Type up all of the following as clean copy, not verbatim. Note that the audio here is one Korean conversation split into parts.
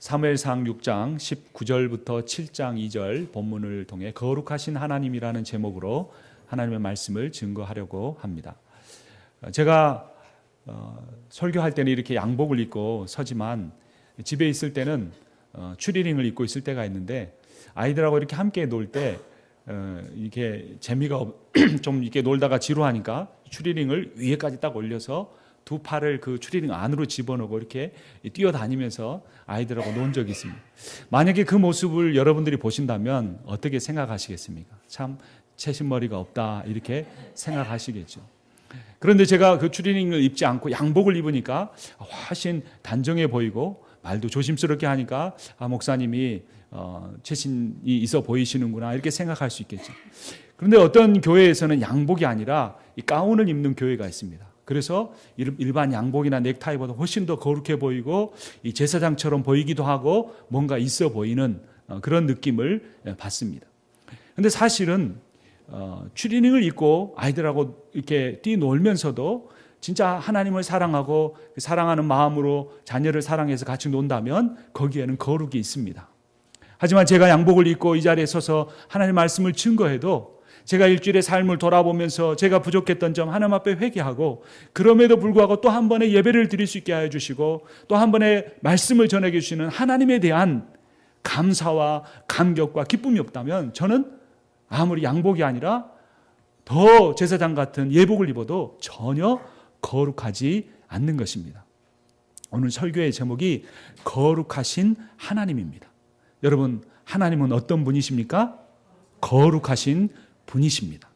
사무엘상 6장 19절부터 7장 2절 본문을 통해 거룩하신 하나님이라는 제목으로 하나님의 말씀을 증거하려고 합니다. 제가 설교할 때는 이렇게 양복을 입고 서지만 집에 있을 때는 추리닝을 입고 있을 때가 있는데, 아이들하고 이렇게 함께 놀 때 이게 재미가 좀 이렇게 놀다가 지루하니까 추리닝을 위에까지 딱 올려서 두 팔을 그 추리닝 안으로 집어넣고 이렇게 뛰어다니면서 아이들하고 논 적이 있습니다. 만약에 그 모습을 여러분들이 보신다면 어떻게 생각하시겠습니까? 참 채신머리가 없다 이렇게 생각하시겠죠. 그런데 제가 그 추리닝을 입지 않고 양복을 입으니까 훨씬 단정해 보이고 말도 조심스럽게 하니까 목사님이 채신이 있어 보이시는구나 이렇게 생각할 수 있겠죠. 그런데 어떤 교회에서는 양복이 아니라 이 가운을 입는 교회가 있습니다. 그래서 일반 양복이나 넥타이보다 훨씬 더 거룩해 보이고 이 제사장처럼 보이기도 하고 뭔가 있어 보이는 그런 느낌을 받습니다. 그런데 사실은 추리닝을 입고 아이들하고 이렇게 뛰놀면서도 진짜 하나님을 사랑하고 사랑하는 마음으로 자녀를 사랑해서 같이 논다면 거기에는 거룩이 있습니다. 하지만 제가 양복을 입고 이 자리에 서서 하나님의 말씀을 증거해도 제가 일주일의 삶을 돌아보면서 제가 부족했던 점 하나님 앞에 회개하고, 그럼에도 불구하고 또 한 번의 예배를 드릴 수 있게 하여 주시고 또 한 번의 말씀을 전해 주시는 하나님에 대한 감사와 감격과 기쁨이 없다면 저는 아무리 양복이 아니라 더 제사장 같은 예복을 입어도 전혀 거룩하지 않는 것입니다. 오늘 설교의 제목이 거룩하신 하나님입니다. 여러분, 하나님은 어떤 분이십니까? 거룩하신 분이십니다.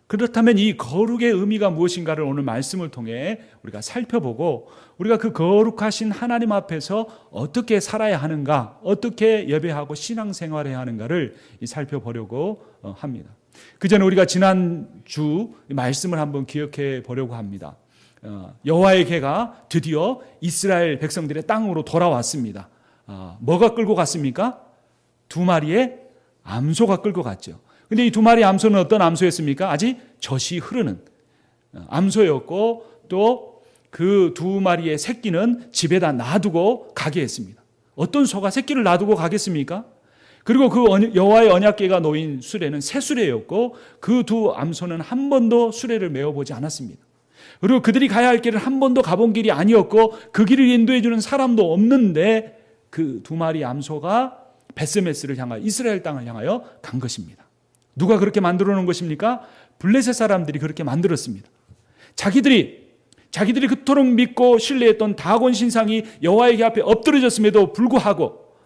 그렇다면 이 거룩의 의미가 무엇인가를 오늘 말씀을 통해 우리가 살펴보고, 우리가 그 거룩하신 하나님 앞에서 어떻게 살아야 하는가, 어떻게 예배하고 신앙생활해야 하는가를 살펴보려고 합니다. 그 전에 우리가 지난주 말씀을 한번 기억해 보려고 합니다. 여호와의 궤가 드디어 이스라엘 백성들의 땅으로 돌아왔습니다. 뭐가 끌고 갔습니까? 두 마리의 암소가 끌고 갔죠. 근데 이 두 마리 암소는 어떤 암소였습니까? 아직 젖이 흐르는 암소였고, 또 그 두 마리의 새끼는 집에다 놔두고 가게 했습니다. 어떤 소가 새끼를 놔두고 가겠습니까? 그리고 그 여호와의 언약궤가 놓인 수레는 새 수레였고, 그 두 암소는 한 번도 수레를 메어보지 않았습니다. 그리고 그들이 가야 할 길은 한 번도 가본 길이 아니었고 그 길을 인도해 주는 사람도 없는데 그 두 마리 암소가 베스메스를 향하여, 이스라엘 땅을 향하여 간 것입니다. 누가 그렇게 만들어 놓은 것입니까? 블레셋 사람들이 그렇게 만들었습니다. 자기들이 그토록 믿고 신뢰했던 다곤 신상이 여호와의 궤 앞에 엎드려졌음에도 불구하고,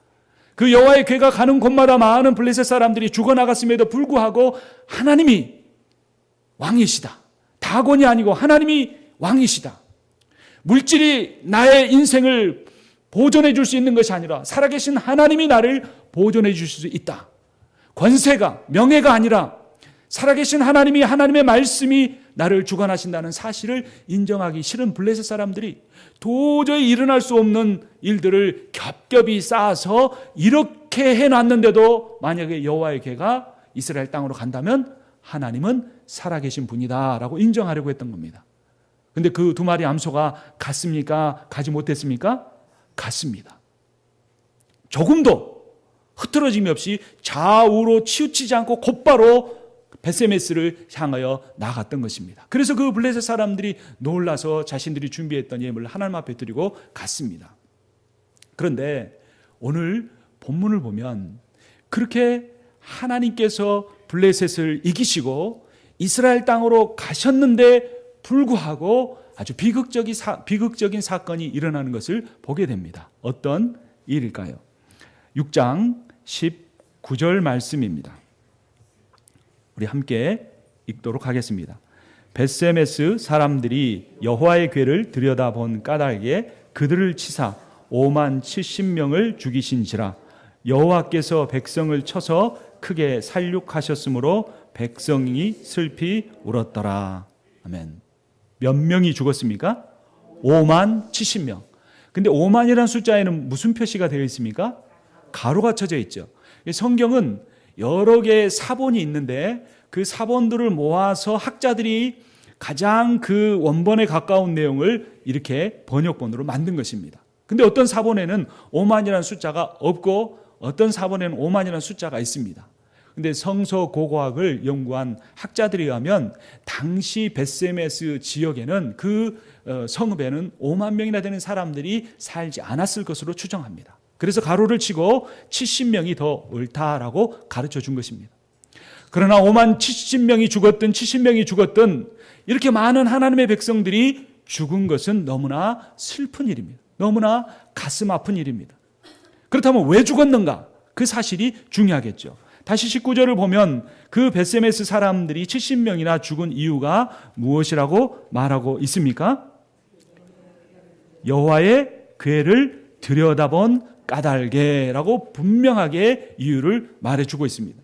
그 여호와의 궤가 가는 곳마다 많은 블레셋 사람들이 죽어나갔음에도 불구하고 하나님이 왕이시다, 다곤이 아니고 하나님이 왕이시다, 물질이 나의 인생을 보존해 줄 수 있는 것이 아니라 살아계신 하나님이 나를 보존해 주실 수 있다, 권세가, 명예가 아니라 살아계신 하나님이, 하나님의 말씀이 나를 주관하신다는 사실을 인정하기 싫은 블레셋 사람들이 도저히 일어날 수 없는 일들을 겹겹이 쌓아서 이렇게 해놨는데도 만약에 여호와의 궤가 이스라엘 땅으로 간다면 하나님은 살아계신 분이다라고 인정하려고 했던 겁니다. 그런데 그 두 마리 암소가 갔습니까? 가지 못했습니까? 갔습니다. 조금도 흐트러짐이 없이 좌우로 치우치지 않고 곧바로 베세메스를 향하여 나갔던 것입니다. 그래서 그 블레셋 사람들이 놀라서 자신들이 준비했던 예물을 하나님 앞에 드리고 갔습니다. 그런데 오늘 본문을 보면 그렇게 하나님께서 블레셋을 이기시고 이스라엘 땅으로 가셨는데 불구하고 아주 비극적인 사건이 일어나는 것을 보게 됩니다. 어떤 일일까요? 6장 19절 말씀입니다. 우리 함께 읽도록 하겠습니다. 베세메스 사람들이 여호와의 궤를 들여다본 까닭에 그들을 치사 5만 70명을 죽이신지라. 여호와께서 백성을 쳐서 크게 살육하셨으므로 백성이 슬피 울었더라. 아멘. 몇 명이 죽었습니까? 5만 70명. 근데 5만이라는 숫자에는 무슨 표시가 되어 있습니까? 가로가 쳐져 있죠. 성경은 여러 개의 사본이 있는데 그 사본들을 모아서 학자들이 가장 그 원본에 가까운 내용을 이렇게 번역본으로 만든 것입니다. 근데 어떤 사본에는 5만이라는 숫자가 없고 어떤 사본에는 5만이라는 숫자가 있습니다. 근데 성서 고고학을 연구한 학자들에 의하면 당시 베스메스 지역에는 그 성읍에는 5만 명이나 되는 사람들이 살지 않았을 것으로 추정합니다. 그래서 가로를 치고 70명이 더 옳다라고 가르쳐 준 것입니다. 그러나 5만 70명이 죽었든 70명이 죽었든 이렇게 많은 하나님의 백성들이 죽은 것은 너무나 슬픈 일입니다. 너무나 가슴 아픈 일입니다. 그렇다면 왜 죽었는가? 그 사실이 중요하겠죠. 다시 19절을 보면 그 베세메스 사람들이 70명이나 죽은 이유가 무엇이라고 말하고 있습니까? 여호와의 궤를 들여다본 까닭에라고 분명하게 이유를 말해주고 있습니다.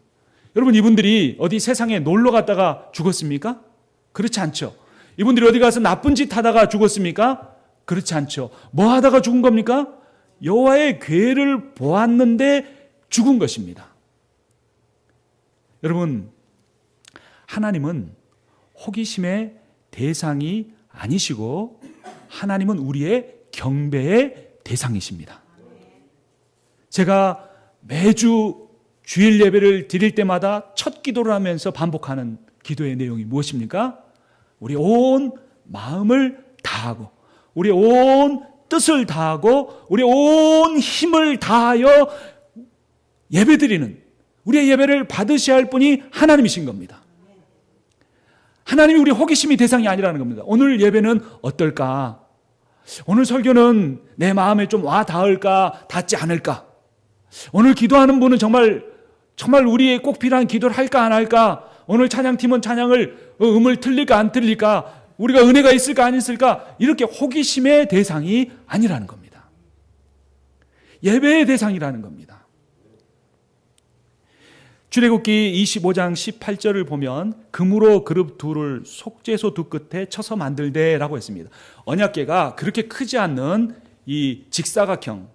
여러분, 이분들이 어디 세상에 놀러 갔다가 죽었습니까? 그렇지 않죠. 이분들이 어디 가서 나쁜 짓 하다가 죽었습니까? 그렇지 않죠. 뭐 하다가 죽은 겁니까? 여호와의 궤를 보았는데 죽은 것입니다. 여러분, 하나님은 호기심의 대상이 아니시고 하나님은 우리의 경배의 대상이십니다. 제가 매주 주일 예배를 드릴 때마다 첫 기도를 하면서 반복하는 기도의 내용이 무엇입니까? 우리 온 마음을 다하고 우리 온 뜻을 다하고 우리 온 힘을 다하여 예배드리는, 우리의 예배를 받으셔야 할 분이 하나님이신 겁니다. 하나님이 우리 호기심이 대상이 아니라는 겁니다. 오늘 예배는 어떨까? 오늘 설교는 내 마음에 좀 와 닿을까, 닿지 않을까? 오늘 기도하는 분은 정말 우리의 꼭 필요한 기도를 할까 안 할까? 오늘 찬양팀은 찬양을 음을 틀릴까 안 틀릴까? 우리가 은혜가 있을까 안 있을까? 이렇게 호기심의 대상이 아니라는 겁니다. 예배의 대상이라는 겁니다. 출애굽기 25장 18절을 보면 금으로 그룹 둘을 속죄소 두 끝에 쳐서 만들되라고 했습니다. 언약궤가 그렇게 크지 않는 이 직사각형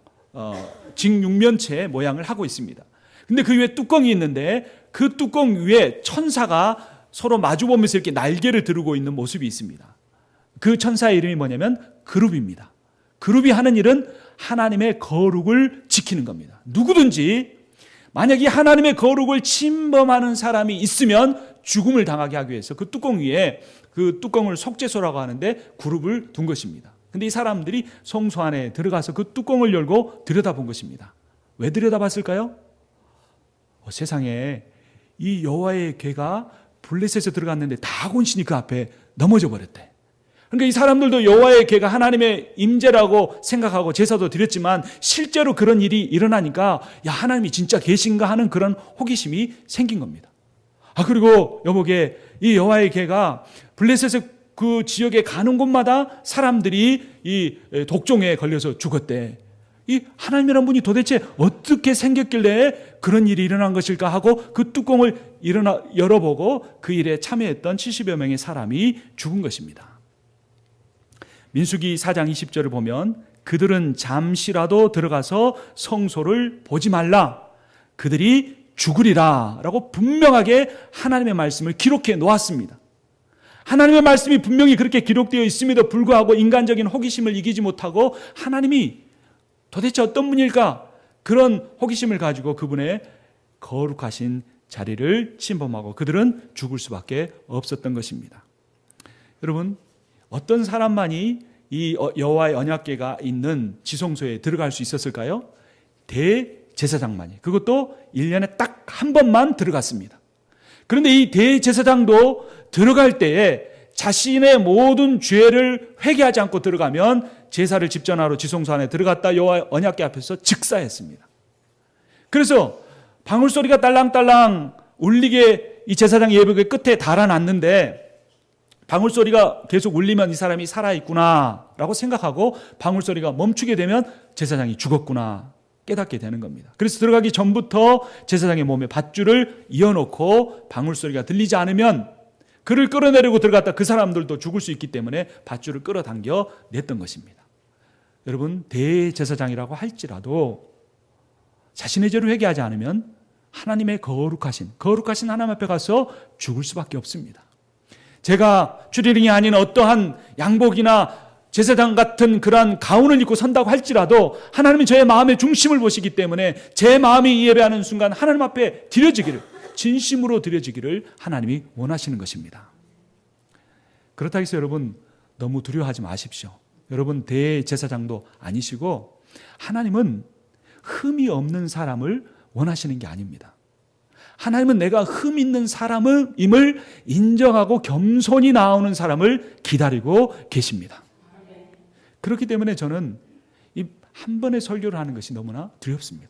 직육면체 모양을 하고 있습니다. 근데 그 위에 뚜껑이 있는데 그 뚜껑 위에 천사가 서로 마주보면서 이렇게 날개를 두르고 있는 모습이 있습니다. 그 천사의 이름이 뭐냐면 그룹입니다. 그룹이 하는 일은 하나님의 거룩을 지키는 겁니다. 누구든지 만약에 하나님의 거룩을 침범하는 사람이 있으면 죽음을 당하게 하기 위해서 그 뚜껑 위에, 그 뚜껑을 속죄소라고 하는데 그룹을 둔 것입니다. 근데 이 사람들이 성소 안에 들어가서 그 뚜껑을 열고 들여다본 것입니다. 왜 들여다봤을까요? 세상에 이 여호와의 궤가 블레셋에 들어갔는데 다곤신이 그 앞에 넘어져 버렸대. 그러니까 이 사람들도 여호와의 궤가 하나님의 임재라고 생각하고 제사도 드렸지만 실제로 그런 일이 일어나니까 야, 하나님이 진짜 계신가 하는 그런 호기심이 생긴 겁니다. 그리고 여보게 이 여호와의 궤가 블레셋의 그 지역에 가는 곳마다 사람들이 이 독종에 걸려서 죽었대. 이 하나님이란 분이 도대체 어떻게 생겼길래 그런 일이 일어난 것일까 하고 그 뚜껑을 열어보고 그 일에 참여했던 70여 명의 사람이 죽은 것입니다. 민수기 4장 20절을 보면 그들은 잠시라도 들어가서 성소를 보지 말라. 그들이 죽으리라 라고 분명하게 하나님의 말씀을 기록해 놓았습니다. 하나님의 말씀이 분명히 그렇게 기록되어 있음에도 불구하고 인간적인 호기심을 이기지 못하고 하나님이 도대체 어떤 분일까? 그런 호기심을 가지고 그분의 거룩하신 자리를 침범하고 그들은 죽을 수밖에 없었던 것입니다. 여러분, 어떤 사람만이 이 여호와의 언약궤가 있는 지성소에 들어갈 수 있었을까요? 대제사장만이. 그것도 1년에 딱 한 번만 들어갔습니다. 그런데 이 대제사장도 들어갈 때에 자신의 모든 죄를 회개하지 않고 들어가면 제사를 집전하러 지성소 안에 들어갔다 여호와의 언약궤 앞에서 즉사했습니다. 그래서 방울소리가 딸랑딸랑 울리게 이 제사장 예배의 끝에 달아났는데 방울소리가 계속 울리면 이 사람이 살아있구나 라고 생각하고 방울소리가 멈추게 되면 제사장이 죽었구나 깨닫게 되는 겁니다. 그래서 들어가기 전부터 제사장의 몸에 밧줄을 이어놓고 방울소리가 들리지 않으면 그를 끌어내리고 들어갔다 그 사람들도 죽을 수 있기 때문에 밧줄을 끌어당겨 냈던 것입니다. 여러분, 대제사장이라고 할지라도 자신의 죄를 회개하지 않으면 하나님의 거룩하신 하나님 앞에 가서 죽을 수밖에 없습니다. 제가 추리링이 아닌 어떠한 양복이나 제사장 같은 그러한 가운을 입고 선다고 할지라도 하나님은 저의 마음의 중심을 보시기 때문에 제 마음이 예배하는 순간 하나님 앞에 드려지기를, 진심으로 드려지기를 하나님이 원하시는 것입니다. 그렇다고 해서 여러분 너무 두려워하지 마십시오. 여러분 대제사장도 아니시고 하나님은 흠이 없는 사람을 원하시는 게 아닙니다. 하나님은 내가 흠 있는 사람임을 인정하고 겸손히 나오는 사람을 기다리고 계십니다. 그렇기 때문에 저는 이 한 번의 설교를 하는 것이 너무나 두렵습니다.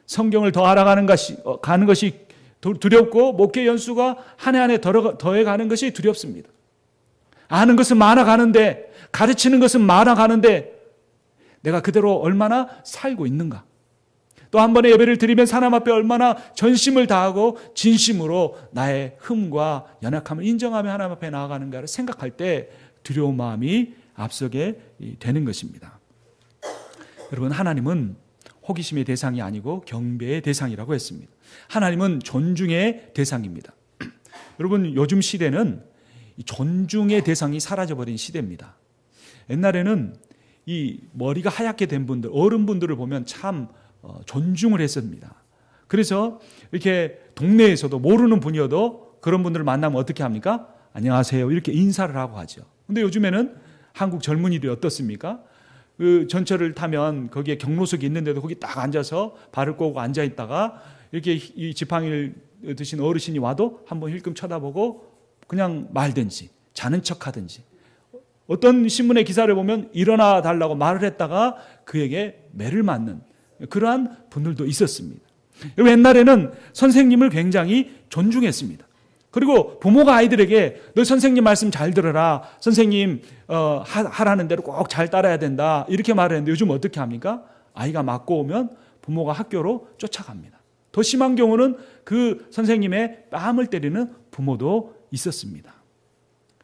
성경을 더 알아가는 것이 두렵고 목회 연수가 한 해 한 해 더해가는 것이 두렵습니다. 아는 것은 많아가는데, 가르치는 것은 많아가는데 내가 그대로 얼마나 살고 있는가, 또 한 번의 예배를 드리면 하나님 앞에 얼마나 전심을 다하고 진심으로 나의 흠과 연약함을 인정하며 하나님 앞에 나아가는가를 생각할 때 두려운 마음이 앞서게 되는 것입니다. 여러분, 하나님은 호기심의 대상이 아니고 경배의 대상이라고 했습니다. 하나님은 존중의 대상입니다. 여러분, 요즘 시대는 존중의 대상이 사라져버린 시대입니다. 옛날에는 이 머리가 하얗게 된 분들, 어른분들을 보면 참 존중을 했습니다. 그래서 이렇게 동네에서도 모르는 분이어도 그런 분들을 만나면 어떻게 합니까? 안녕하세요, 이렇게 인사를 하고 하죠. 근데 요즘에는 한국 젊은이들이 어떻습니까? 그 전철을 타면 거기에 경로석이 있는데도 거기 딱 앉아서 발을 꼬고 앉아 있다가 이렇게 이 지팡이를 드신 어르신이 와도 한번 힐끔 쳐다보고 그냥 말든지 자는 척 하든지, 어떤 신문의 기사를 보면 일어나 달라고 말을 했다가 그에게 매를 맞는 그러한 분들도 있었습니다. 옛날에는 선생님을 굉장히 존중했습니다. 그리고 부모가 아이들에게 너 선생님 말씀 잘 들어라, 선생님 하라는 대로 꼭 잘 따라야 된다, 이렇게 말을 했는데 요즘 어떻게 합니까? 아이가 맞고 오면 부모가 학교로 쫓아갑니다. 더 심한 경우는 그 선생님의 뺨을 때리는 부모도 있었습니다.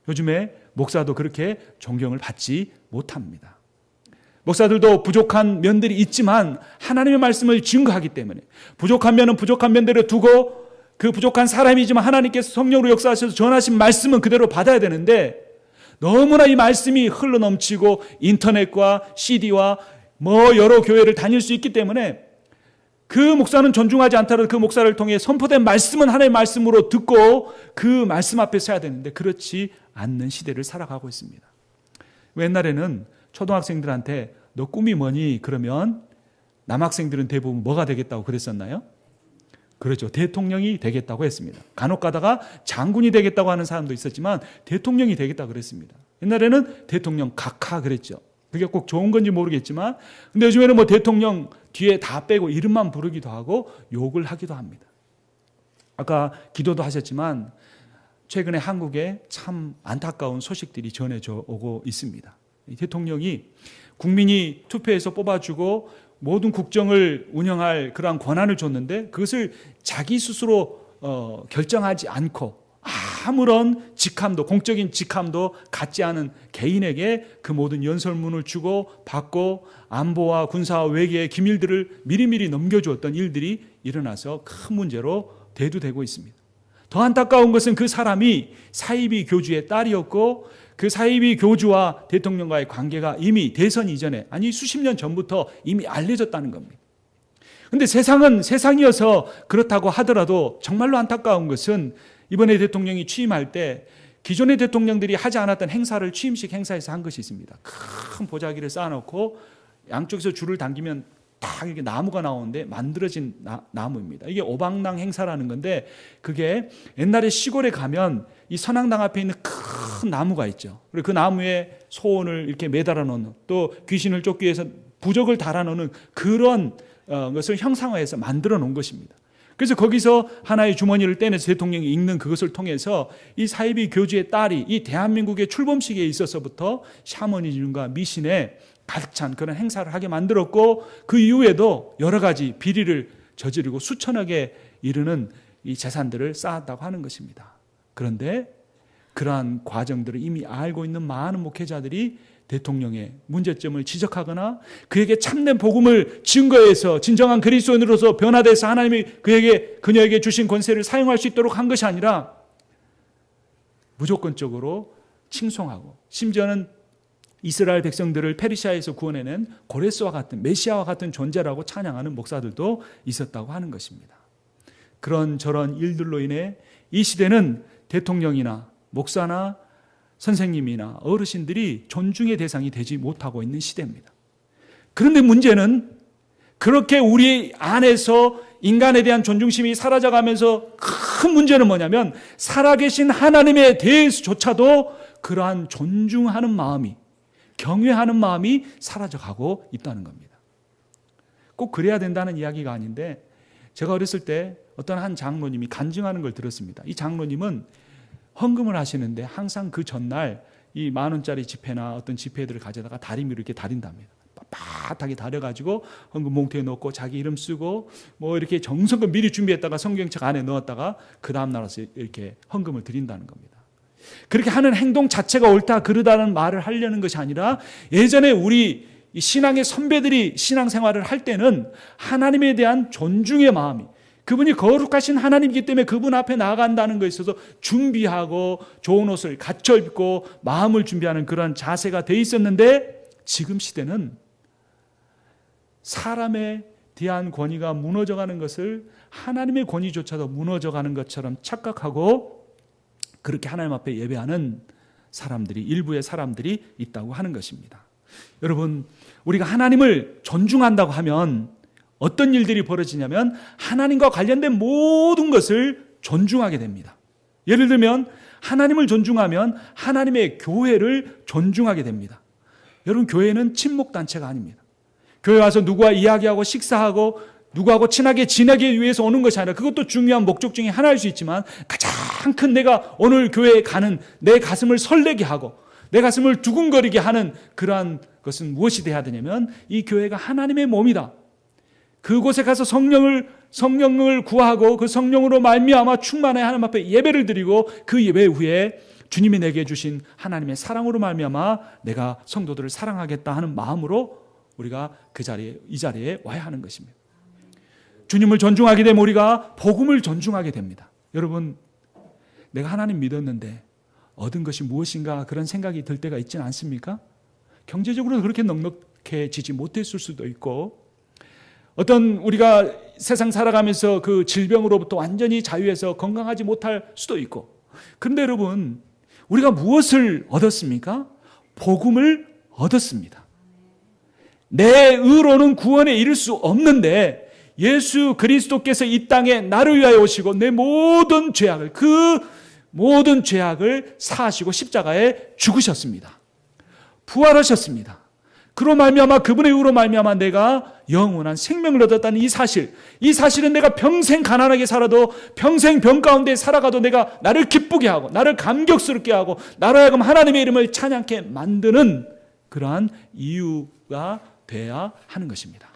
요즘에 목사도 그렇게 존경을 받지 못합니다. 목사들도 부족한 면들이 있지만 하나님의 말씀을 증거하기 때문에 부족한 면은 부족한 면대로 두고, 그 부족한 사람이지만 하나님께서 성령으로 역사하셔서 전하신 말씀은 그대로 받아야 되는데, 너무나 이 말씀이 흘러넘치고 인터넷과 CD와 여러 교회를 다닐 수 있기 때문에 그 목사는 존중하지 않더라도 그 목사를 통해 선포된 말씀은 하나님의 말씀으로 듣고 그 말씀 앞에 서야 되는데 그렇지 않는 시대를 살아가고 있습니다. 옛날에는 초등학생들한테 너 꿈이 뭐니? 그러면 남학생들은 대부분 뭐가 되겠다고 그랬었나요? 그렇죠. 대통령이 되겠다고 했습니다. 간혹 가다가 장군이 되겠다고 하는 사람도 있었지만 대통령이 되겠다고 그랬습니다. 옛날에는 대통령 각하 그랬죠. 그게 꼭 좋은 건지 모르겠지만, 근데 요즘에는 대통령 뒤에 다 빼고 이름만 부르기도 하고 욕을 하기도 합니다. 아까 기도도 하셨지만 최근에 한국에 참 안타까운 소식들이 전해져 오고 있습니다. 대통령이 국민이 투표해서 뽑아주고 모든 국정을 운영할 그러한 권한을 줬는데 그것을 자기 스스로 결정하지 않고 아무런 직함도, 공적인 직함도 갖지 않은 개인에게 그 모든 연설문을 주고 받고 안보와 군사와 외교의 기밀들을 미리미리 넘겨주었던 일들이 일어나서 큰 문제로 대두되고 있습니다. 더 안타까운 것은 그 사람이 사이비 교주의 딸이었고 그 사이비 교주와 대통령과의 관계가 이미 대선 이전에, 아니 수십 년 전부터 이미 알려졌다는 겁니다. 그런데 세상은 세상이어서 그렇다고 하더라도 정말로 안타까운 것은 이번에 대통령이 취임할 때 기존의 대통령들이 하지 않았던 행사를 취임식 행사에서 한 것이 있습니다. 큰 보자기를 쌓아놓고 양쪽에서 줄을 당기면 딱 이렇게 나무가 나오는데 만들어진 나무입니다. 이게 오방당 행사라는 건데, 그게 옛날에 시골에 가면 이 선앙당 앞에 있는 큰 나무가 있죠. 그리고 그 나무에 소원을 이렇게 매달아 놓는, 또 귀신을 쫓기 위해서 부적을 달아 놓는 그런 것을 형상화해서 만들어 놓은 것입니다. 그래서 거기서 하나의 주머니를 떼내서 대통령이 읽는 그것을 통해서 이 사이비 교주의 딸이 이 대한민국의 출범식에 있어서부터 샤머니즘과 미신에 가득 찬 그런 행사를 하게 만들었고, 그 이후에도 여러 가지 비리를 저지르고 수천억에 이르는 이 재산들을 쌓았다고 하는 것입니다. 그런데 그러한 과정들을 이미 알고 있는 많은 목회자들이 대통령의 문제점을 지적하거나 그에게 참된 복음을 증거해서 진정한 그리스도인으로서 변화돼서 하나님이 그녀에게 주신 권세를 사용할 수 있도록 한 것이 아니라 무조건적으로 칭송하고, 심지어는 이스라엘 백성들을 페르시아에서 구원해낸 고레스와 같은 메시아와 같은 존재라고 찬양하는 목사들도 있었다고 하는 것입니다. 그런 저런 일들로 인해 이 시대는 대통령이나 목사나 선생님이나 어르신들이 존중의 대상이 되지 못하고 있는 시대입니다. 그런데 문제는 그렇게 우리 안에서 인간에 대한 존중심이 사라져가면서 큰 문제는 뭐냐면 살아계신 하나님에 대해서조차도 그러한 존중하는 마음이, 경외하는 마음이 사라져가고 있다는 겁니다. 꼭 그래야 된다는 이야기가 아닌데 제가 어렸을 때 어떤 한 장로님이 간증하는 걸 들었습니다. 이 장로님은 헌금을 하시는데 항상 그 전날 이 10,000원짜리 지폐나 어떤 지폐들을 가져다가 다리미로 이렇게 다린답니다. 빳빳하게 다려가지고 헌금 봉투에 넣고 자기 이름 쓰고 뭐 이렇게 정성껏 미리 준비했다가 성경책 안에 넣었다가 그 다음날 와서 이렇게 헌금을 드린다는 겁니다. 그렇게 하는 행동 자체가 옳다 그르다는 말을 하려는 것이 아니라 예전에 우리 신앙의 선배들이 신앙생활을 할 때는 하나님에 대한 존중의 마음이, 그분이 거룩하신 하나님이기 때문에 그분 앞에 나아간다는 것에 있어서 준비하고 좋은 옷을 갖춰 입고 마음을 준비하는 그런 자세가 돼 있었는데 지금 시대는 사람에 대한 권위가 무너져가는 것을 하나님의 권위조차도 무너져가는 것처럼 착각하고 그렇게 하나님 앞에 예배하는 사람들이, 일부의 사람들이 있다고 하는 것입니다. 여러분, 우리가 하나님을 존중한다고 하면 어떤 일들이 벌어지냐면 하나님과 관련된 모든 것을 존중하게 됩니다. 예를 들면 하나님을 존중하면 하나님의 교회를 존중하게 됩니다. 여러분, 교회는 친목단체가 아닙니다. 교회 와서 누구와 이야기하고 식사하고 누구하고 친하게 지내기 위해서 오는 것이 아니라, 그것도 중요한 목적 중에 하나일 수 있지만 가장 큰 내가 오늘 교회에 가는 내 가슴을 설레게 하고 내 가슴을 두근거리게 하는 그러한 것은 무엇이 돼야 되냐면 이 교회가 하나님의 몸이다. 그곳에 가서 성령을 구하고 그 성령으로 말미암아 충만해 하나님 앞에 예배를 드리고 그 예배 후에 주님이 내게 주신 하나님의 사랑으로 말미암아 내가 성도들을 사랑하겠다 하는 마음으로 우리가 이 자리에 와야 하는 것입니다. 주님을 존중하게 되면 우리가 복음을 존중하게 됩니다. 여러분, 내가 하나님 믿었는데 얻은 것이 무엇인가 그런 생각이 들 때가 있지는 않습니까? 경제적으로 그렇게 넉넉해지지 못했을 수도 있고, 어떤 우리가 세상 살아가면서 그 질병으로부터 완전히 자유해서 건강하지 못할 수도 있고, 그런데 여러분, 우리가 무엇을 얻었습니까? 복음을 얻었습니다. 내 의로는 구원에 이를 수 없는데 예수 그리스도께서 이 땅에 나를 위하여 오시고 내 모든 죄악을, 그 모든 죄악을 사하시고 십자가에 죽으셨습니다. 부활하셨습니다. 그로 말미암아, 그분의 의로 말미암아 내가 영원한 생명을 얻었다는 이 사실은 내가 평생 가난하게 살아도, 평생 병 가운데 살아가도 내가 나를 기쁘게 하고 나를 감격스럽게 하고 나로 하여금 하나님의 이름을 찬양케 만드는 그러한 이유가 돼야 하는 것입니다.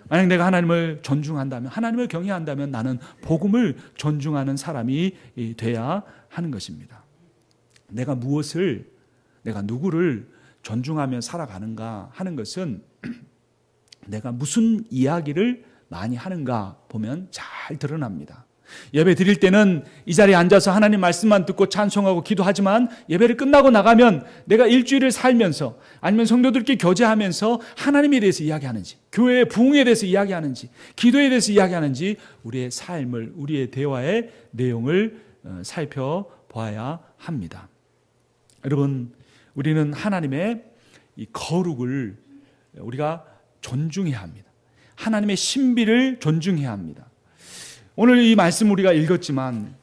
만약 내가 하나님을 존중한다면, 하나님을 경외한다면 나는 복음을 존중하는 사람이 돼야 하는 것입니다. 내가 누구를 존중하며 살아가는가 하는 것은 내가 무슨 이야기를 많이 하는가 보면 잘 드러납니다. 예배 드릴 때는 이 자리에 앉아서 하나님 말씀만 듣고 찬송하고 기도하지만 예배를 끝나고 나가면 내가 일주일을 살면서 아니면 성도들끼리 교제하면서 하나님에 대해서 이야기하는지, 교회의 부흥에 대해서 이야기하는지, 기도에 대해서 이야기하는지 우리의 삶을, 우리의 대화의 내용을 살펴봐야 합니다. 여러분, 우리는 하나님의 이 거룩을 우리가 존중해야 합니다. 하나님의 신비를 존중해야 합니다. 오늘 이 말씀 우리가 읽었지만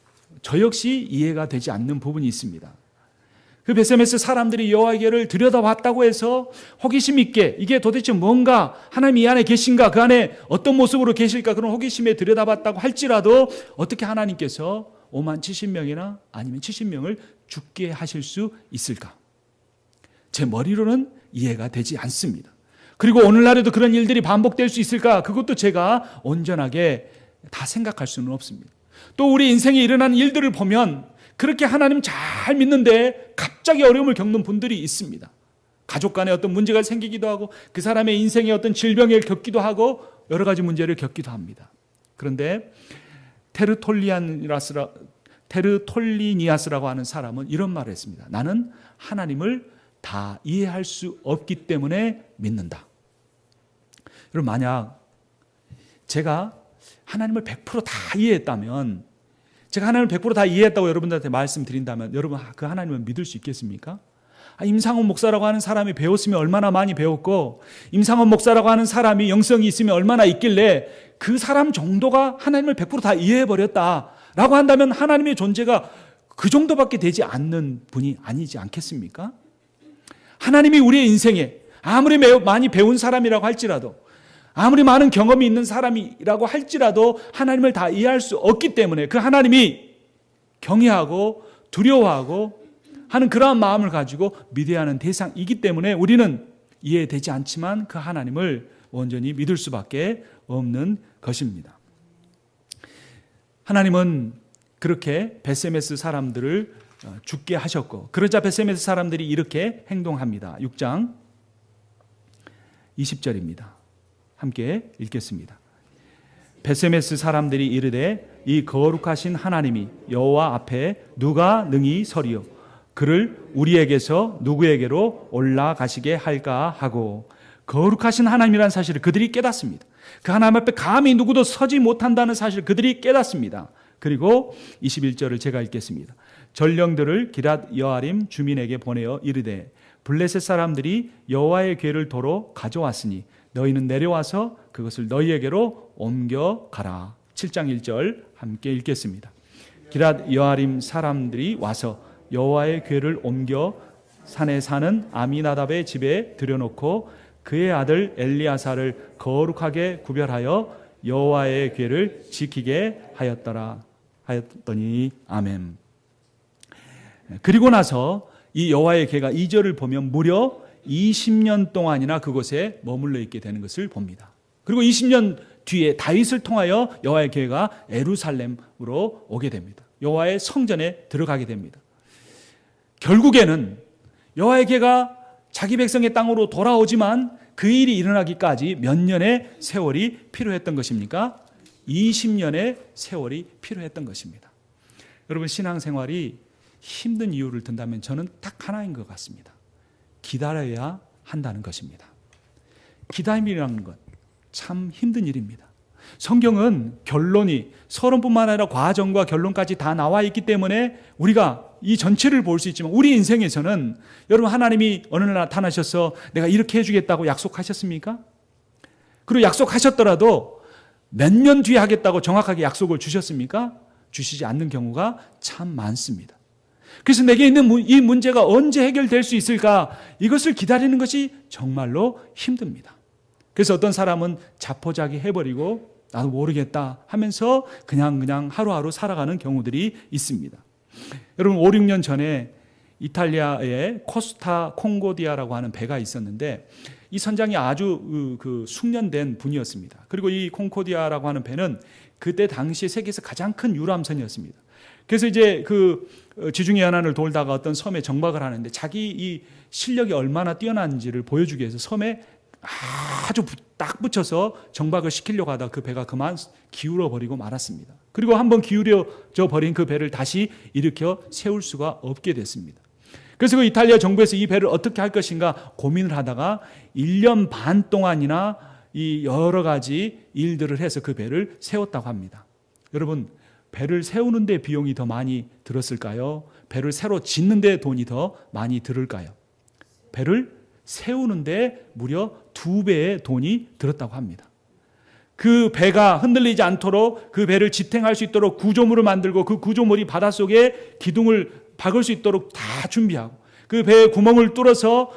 저 역시 이해가 되지 않는 부분이 있습니다. 그 베세메스 사람들이 여호와께를 들여다봤다고 해서 호기심 있게 이게 도대체 뭔가, 하나님 이 안에 계신가, 그 안에 어떤 모습으로 계실까, 그런 호기심에 들여다봤다고 할지라도 어떻게 하나님께서 57,000명이나 아니면 70명을 죽게 하실 수 있을까? 제 머리로는 이해가 되지 않습니다. 그리고 오늘날에도 그런 일들이 반복될 수 있을까? 그것도 제가 온전하게 다 생각할 수는 없습니다. 또 우리 인생에 일어나는 일들을 보면 그렇게 하나님 잘 믿는데 갑자기 어려움을 겪는 분들이 있습니다. 가족 간에 어떤 문제가 생기기도 하고 그 사람의 인생에 어떤 질병을 겪기도 하고 여러 가지 문제를 겪기도 합니다. 그런데 테르톨리니아스라고 하는 사람은 이런 말을 했습니다. 나는 하나님을 다 이해할 수 없기 때문에 믿는다. 여러분, 만약 제가 하나님을 100% 다 이해했다면, 제가 하나님을 100% 다 이해했다고 여러분들한테 말씀드린다면 여러분 그 하나님을 믿을 수 있겠습니까? 임상원 목사라고 하는 사람이 배웠으면 얼마나 많이 배웠고, 임상원 목사라고 하는 사람이 영성이 있으면 얼마나 있길래 그 사람 정도가 하나님을 100%다 이해해버렸다라고 한다면 하나님의 존재가 그 정도밖에 되지 않는 분이 아니지 않겠습니까? 하나님이 우리의 인생에 아무리 많이 배운 사람이라고 할지라도, 아무리 많은 경험이 있는 사람이라고 할지라도 하나님을 다 이해할 수 없기 때문에 그 하나님이 경외하고 두려워하고 하는 그러한 마음을 가지고 믿어야 하는 대상이기 때문에 우리는 이해되지 않지만 그 하나님을 온전히 믿을 수밖에 없는 것입니다. 하나님은 그렇게 벳세메스 사람들을 죽게 하셨고, 그러자 벳세메스 사람들이 이렇게 행동합니다. 6장 20절입니다. 함께 읽겠습니다. 벳세메스 사람들이 이르되 이 거룩하신 하나님이 여호와 앞에 누가 능히 서리요 그를 우리에게서 누구에게로 올라가시게 할까 하고, 거룩하신 하나님이라는 사실을 그들이 깨닫습니다. 그 하나님 앞에 감히 누구도 서지 못한다는 사실을 그들이 깨닫습니다. 그리고 21절을 제가 읽겠습니다. 전령들을 기랏 여아림 주민에게 보내어 이르되 블레셋 사람들이 여호와의 궤를 도로 가져왔으니 너희는 내려와서 그것을 너희에게로 옮겨가라. 7장 1절 함께 읽겠습니다. 기랏 여아림 사람들이 와서 여호와의 궤를 옮겨 산에 사는 아미나답의 집에 들여놓고 그의 아들 엘리야사를 거룩하게 구별하여 여호와의 궤를 지키게 하였더니 아멘. 그리고 나서 이 여호와의 궤가 2절을 보면 무려 20년 동안이나 그곳에 머물러 있게 되는 것을 봅니다. 그리고 20년 뒤에 다윗을 통하여 여호와의 궤가 예루살렘으로 오게 됩니다. 여호와의 성전에 들어가게 됩니다. 결국에는 여호와의 궤가 자기 백성의 땅으로 돌아오지만 그 일이 일어나기까지 몇 년의 세월이 필요했던 것입니까? 20년의 세월이 필요했던 것입니다. 여러분, 신앙생활이 힘든 이유를 든다면 저는 딱 하나인 것 같습니다. 기다려야 한다는 것입니다. 기다림이라는 것 참 힘든 일입니다. 성경은 결론이 서론뿐만 아니라 과정과 결론까지 다 나와 있기 때문에 우리가 이 전체를 볼 수 있지만, 우리 인생에서는 여러분, 하나님이 어느 날 나타나셔서 내가 이렇게 해주겠다고 약속하셨습니까? 그리고 약속하셨더라도 몇 년 뒤에 하겠다고 정확하게 약속을 주셨습니까? 주시지 않는 경우가 참 많습니다. 그래서 내게 있는 이 문제가 언제 해결될 수 있을까? 이것을 기다리는 것이 정말로 힘듭니다. 그래서 어떤 사람은 자포자기 해버리고 나도 모르겠다 하면서 그냥 하루하루 살아가는 경우들이 있습니다. 여러분, 5, 6년 전에 이탈리아에 코스타 콩고디아라고 하는 배가 있었는데 이 선장이 아주 숙련된 분이었습니다. 그리고 이 콩코디아라고 하는 배는 그때 당시에 세계에서 가장 큰 유람선이었습니다. 그래서 이제 그 지중해 연안을 돌다가 어떤 섬에 정박을 하는데 자기 이 실력이 얼마나 뛰어난지를 보여주기 위해서 섬에 아주 딱 붙여서 정박을 시키려고 하다가 그 배가 그만 기울어 버리고 말았습니다. 그리고 한번 기울여져 버린 그 배를 다시 일으켜 세울 수가 없게 됐습니다. 그래서 그 이탈리아 정부에서 이 배를 어떻게 할 것인가 고민을 하다가 1년 반 동안이나 이 여러 가지 일들을 해서 그 배를 세웠다고 합니다. 여러분, 배를 세우는 데 비용이 더 많이 들었을까요? 배를 새로 짓는 데 돈이 더 많이 들을까요? 배를 세우는데 무려 2배의 돈이 들었다고 합니다. 그 배가 흔들리지 않도록 그 배를 지탱할 수 있도록 구조물을 만들고 그 구조물이 바닷속에 기둥을 박을 수 있도록 다 준비하고 그 배에 구멍을 뚫어서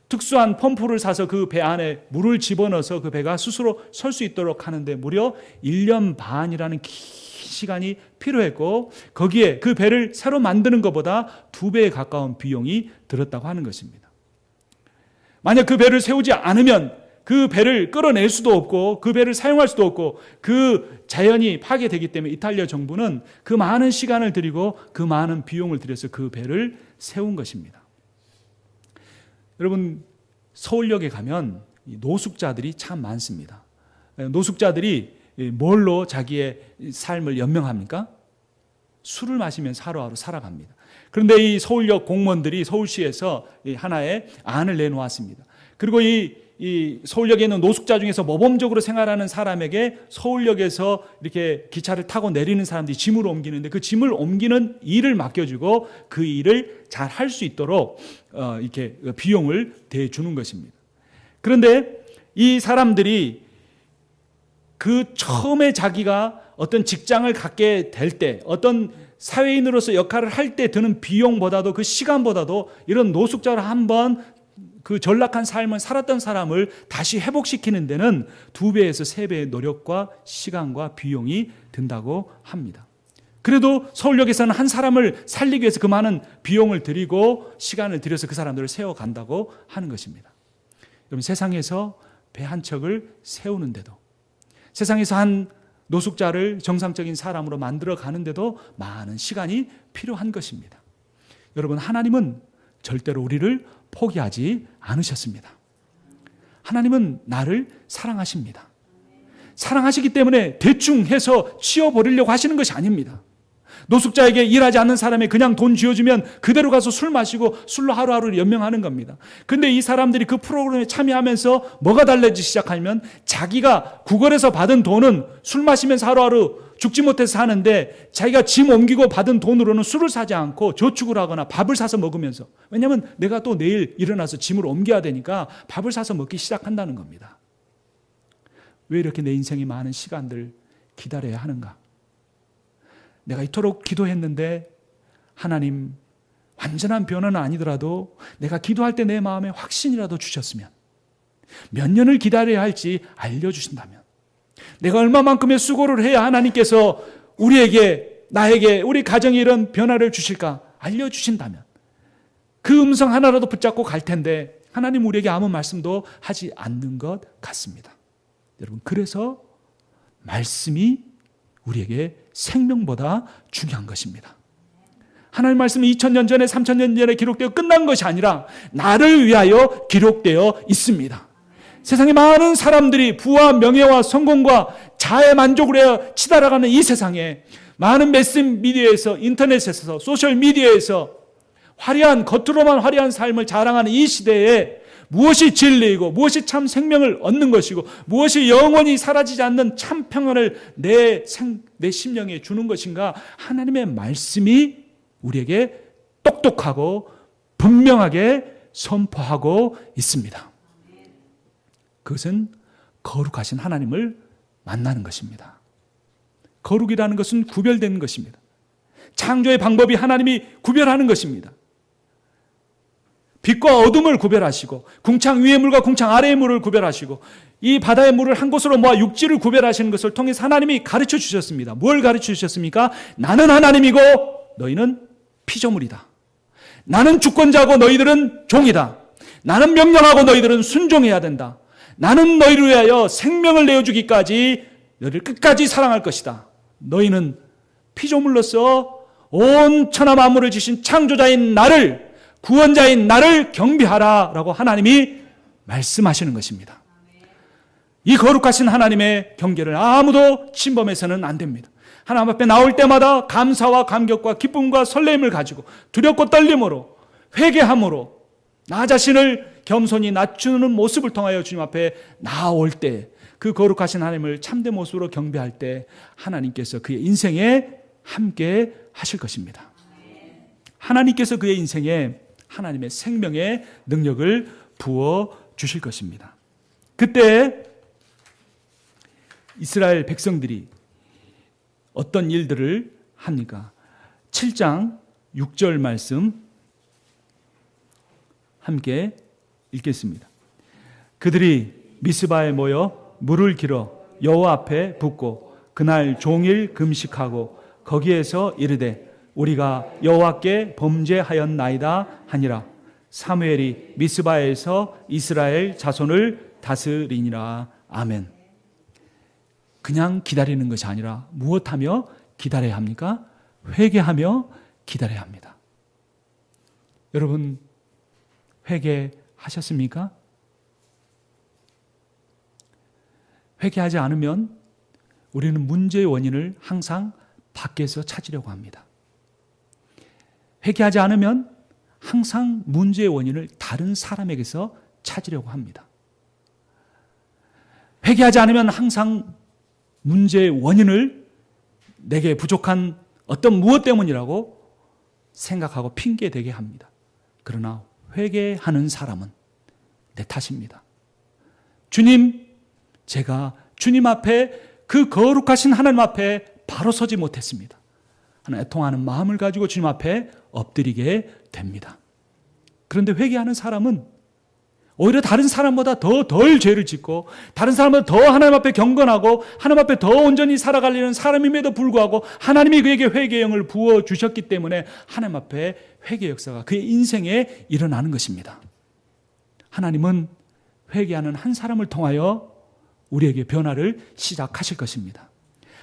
특수한 펌프를 사서 그 배 안에 물을 집어넣어서 그 배가 스스로 설 수 있도록 하는데 무려 1년 반이라는 긴 시간이 필요했고, 거기에 그 배를 새로 만드는 것보다 2배에 가까운 비용이 들었다고 하는 것입니다. 만약 그 배를 세우지 않으면 그 배를 끌어낼 수도 없고 그 배를 사용할 수도 없고 그 자연이 파괴되기 때문에 이탈리아 정부는 그 많은 시간을 들이고 그 많은 비용을 들여서 그 배를 세운 것입니다. 여러분, 서울역에 가면 노숙자들이 참 많습니다. 노숙자들이 뭘로 자기의 삶을 연명합니까? 술을 마시면서 하루하루 살아갑니다. 그런데 이 서울역 공무원들이 서울시에서 하나의 안을 내놓았습니다. 그리고 이 서울역에 있는 노숙자 중에서 모범적으로 생활하는 사람에게 서울역에서 이렇게 기차를 타고 내리는 사람들이 짐을 옮기는데 그 짐을 옮기는 일을 맡겨주고 그 일을 잘 할 수 있도록 이렇게 비용을 대주는 것입니다. 그런데 이 사람들이 그 처음에 자기가 어떤 직장을 갖게 될 때, 어떤 사회인으로서 역할을 할 때 드는 비용보다도 그 시간보다도 이런 노숙자를 한번 그 전락한 삶을 살았던 사람을 다시 회복시키는 데는 2배에서 3배의 노력과 시간과 비용이 든다고 합니다. 그래도 서울역에서는 한 사람을 살리기 위해서 그 많은 비용을 들이고 시간을 들여서 그 사람들을 세워간다고 하는 것입니다. 여러분, 세상에서 배 한 척을 세우는데도, 세상에서 한 노숙자를 정상적인 사람으로 만들어 가는데도 많은 시간이 필요한 것입니다. 여러분, 하나님은 절대로 우리를 포기하지 않으셨습니다. 하나님은 나를 사랑하십니다. 사랑하시기 때문에 대충 해서 치워버리려고 하시는 것이 아닙니다. 노숙자에게 일하지 않는 사람이 그냥 돈 쥐어주면 그대로 가서 술 마시고 술로 하루하루를 연명하는 겁니다. 근데 이 사람들이 그 프로그램에 참여하면서 뭐가 달라지기 시작하면 자기가 구걸해서 받은 돈은 술 마시면서 하루하루 죽지 못해서 사는데 자기가 짐 옮기고 받은 돈으로는 술을 사지 않고 저축을 하거나 밥을 사서 먹으면서, 왜냐하면 내가 또 내일 일어나서 짐을 옮겨야 되니까 밥을 사서 먹기 시작한다는 겁니다. 왜 이렇게 내 인생이 많은 시간들 기다려야 하는가? 내가 이토록 기도했는데 하나님, 완전한 변화는 아니더라도 내가 기도할 때 내 마음에 확신이라도 주셨으면, 몇 년을 기다려야 할지 알려주신다면, 내가 얼마만큼의 수고를 해야 하나님께서 우리에게, 나에게, 우리 가정에 이런 변화를 주실까 알려주신다면 그 음성 하나라도 붙잡고 갈 텐데 하나님 우리에게 아무 말씀도 하지 않는 것 같습니다. 여러분, 그래서 말씀이 우리에게 생명보다 중요한 것입니다. 하나님 말씀은 2000년 전에 3000년 전에 기록되어 끝난 것이 아니라 나를 위하여 기록되어 있습니다. 세상에 많은 사람들이 부와 명예와 성공과 자의 만족을 해 치달아가는 이 세상에 많은 매스미디어에서, 인터넷에서, 소셜미디어에서 화려한, 겉으로만 화려한 삶을 자랑하는 이 시대에 무엇이 진리이고 무엇이 참 생명을 얻는 것이고 무엇이 영원히 사라지지 않는 참 평안을 내 심령에 주는 것인가? 하나님의 말씀이 우리에게 똑똑하고 분명하게 선포하고 있습니다. 그것은 거룩하신 하나님을 만나는 것입니다. 거룩이라는 것은 구별되는 것입니다. 창조의 방법이 하나님이 구별하는 것입니다. 빛과 어둠을 구별하시고 궁창 위의 물과 궁창 아래의 물을 구별하시고 이 바다의 물을 한 곳으로 모아 육지를 구별하시는 것을 통해서 하나님이 가르쳐 주셨습니다. 뭘 가르쳐 주셨습니까? 나는 하나님이고 너희는 피조물이다. 나는 주권자고 너희들은 종이다. 나는 명령하고 너희들은 순종해야 된다. 나는 너희를 위하여 생명을 내어주기까지 너희를 끝까지 사랑할 것이다. 너희는 피조물로서 온 천하 만물을 지신 창조자인 나를, 구원자인 나를 경배하라 라고 하나님이 말씀하시는 것입니다. 이 거룩하신 하나님의 경계를 아무도 침범해서는 안 됩니다. 하나님 앞에 나올 때마다 감사와 감격과 기쁨과 설렘을 가지고 두렵고 떨림으로, 회개함으로 나 자신을 겸손히 낮추는 모습을 통하여 주님 앞에 나올 때, 그 거룩하신 하나님을 참된 모습으로 경배할 때 하나님께서 그의 인생에 함께 하실 것입니다. 하나님께서 그의 인생에 하나님의 생명의 능력을 부어 주실 것입니다. 그때 이스라엘 백성들이 어떤 일들을 합니까? 7장 6절 말씀 함께 읽겠습니다. 그들이 미스바에 모여 물을 길어 여호와 앞에 붓고 그날 종일 금식하고 거기에서 이르되 우리가 여호와께 범죄하였나이다 하니라. 사무엘이 미스바에서 이스라엘 자손을 다스리니라. 아멘. 그냥 기다리는 것이 아니라 무엇하며 기다려야 합니까? 회개하며 기다려야 합니다. 여러분, 회개하셨습니까? 회개하지 않으면 우리는 문제의 원인을 항상 밖에서 찾으려고 합니다. 회개하지 않으면 항상 문제의 원인을 다른 사람에게서 찾으려고 합니다. 회개하지 않으면 항상 문제의 원인을 내게 부족한 어떤 무엇 때문이라고 생각하고 핑계대게 합니다. 그러나 회개하는 사람은 내 탓입니다. 주님, 제가 주님 앞에 그 거룩하신 하나님 앞에 바로 서지 못했습니다. 하나 애통하는 마음을 가지고 주님 앞에 엎드리게 됩니다. 그런데 회개하는 사람은 오히려 다른 사람보다 덜 죄를 짓고 다른 사람보다 더 하나님 앞에 경건하고 하나님 앞에 더 온전히 살아가려는 사람임에도 불구하고 하나님이 그에게 회개의 영을 부어주셨기 때문에 하나님 앞에 회개 역사가 그의 인생에 일어나는 것입니다. 하나님은 회개하는 한 사람을 통하여 우리에게 변화를 시작하실 것입니다.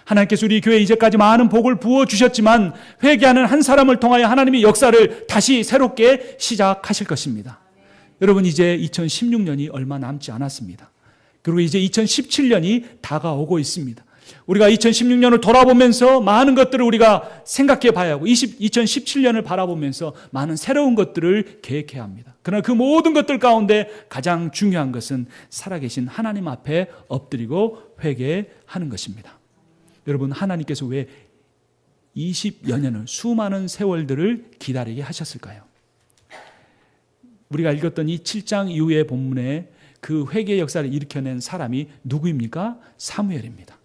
하나님께서 우리 교회에 이제까지 많은 복을 부어주셨지만 회개하는 한 사람을 통하여 하나님이 역사를 다시 새롭게 시작하실 것입니다. 여러분, 이제 2016년이 얼마 남지 않았습니다. 그리고 이제 2017년이 다가오고 있습니다. 우리가 2016년을 돌아보면서 많은 것들을 우리가 생각해 봐야 하고 2017년을 바라보면서 많은 새로운 것들을 계획해야 합니다. 그러나 그 모든 것들 가운데 가장 중요한 것은 살아계신 하나님 앞에 엎드리고 회개하는 것입니다. 여러분, 하나님께서 왜 20여 년을 수많은 세월들을 기다리게 하셨을까요? 우리가 읽었던 이 7장 이후의 본문에 그 회개의 역사를 일으켜낸 사람이 누구입니까? 사무엘입니다.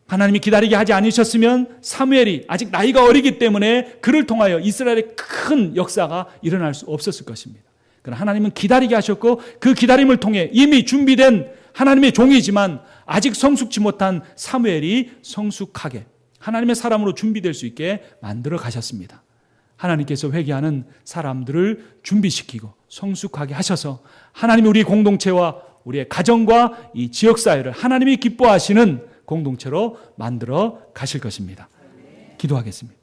하나님이 기다리게 하지 않으셨으면 사무엘이 아직 나이가 어리기 때문에 그를 통하여 이스라엘의 큰 역사가 일어날 수 없었을 것입니다. 그러나 하나님은 기다리게 하셨고 그 기다림을 통해 이미 준비된 하나님의 종이지만 아직 성숙지 못한 사무엘이 성숙하게 하나님의 사람으로 준비될 수 있게 만들어 가셨습니다. 하나님께서 회개하는 사람들을 준비시키고 성숙하게 하셔서 하나님이 우리 공동체와 우리의 가정과 이 지역사회를 하나님이 기뻐하시는 공동체로 만들어 가실 것입니다. 기도하겠습니다.